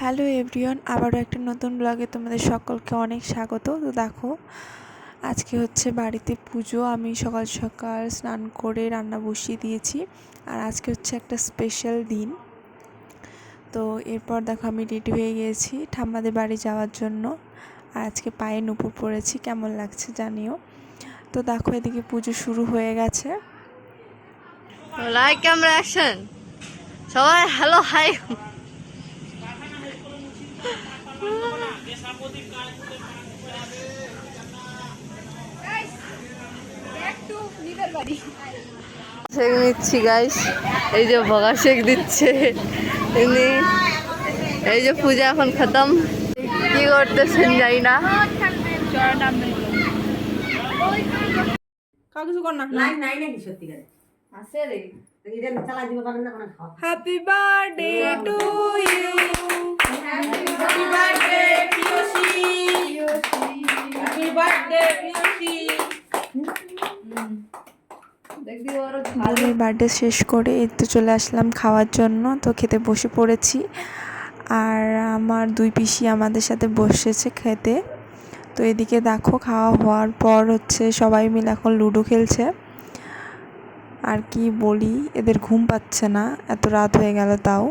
Hello everyone, আবারও একটা নতুন ব্লগে তোমাদের সকলকে অনেক স্বাগত। তো দেখো, আজকে হচ্ছে বাড়িতে পুজো। আমি সকাল সকাল স্নান করে রান্না বসিয়ে দিয়েছি। আর আজকে হচ্ছে একটা স্পেশাল দিন। তো এরপর দেখো আমি রেডি হয়ে গিয়েছি ঠাম্মাদের বাড়ি যাওয়ার জন্য। আর আজকে পায়ে নুপুর পড়েছি, কেমন লাগছে জানিও। তো দেখো এদিকে পুজো শুরু হয়ে গেছে। Like camera action. সবাই হ্যালো হাই। শেক নিচ্ছি গাইস, এই যে ভগা শেক দিচ্ছে। এই যে পূজা এখন খতম, কি করতেছেন যাই না। কিছু কর না, লাইন নাই নাকি সত্যিকারে আছে রে। Happy birthday to you, happy birthday Piyasi, happy birthday Piyasi. বোনের বার্থডে শেষ করে এই তো চলে আসলাম খাওয়ার জন্য। তো খেতে বসে পড়েছি। আর আমার দুই পিসি আমাদের সাথে বসেছে খেতে। তো এদিকে দেখো খাওয়া হওয়ার পর হচ্ছে সবাই মিলে এখন লুডো খেলছে। আর কি বলি, এদের ঘুম পাচ্ছে না, এত রাত হয়ে গেল তাও।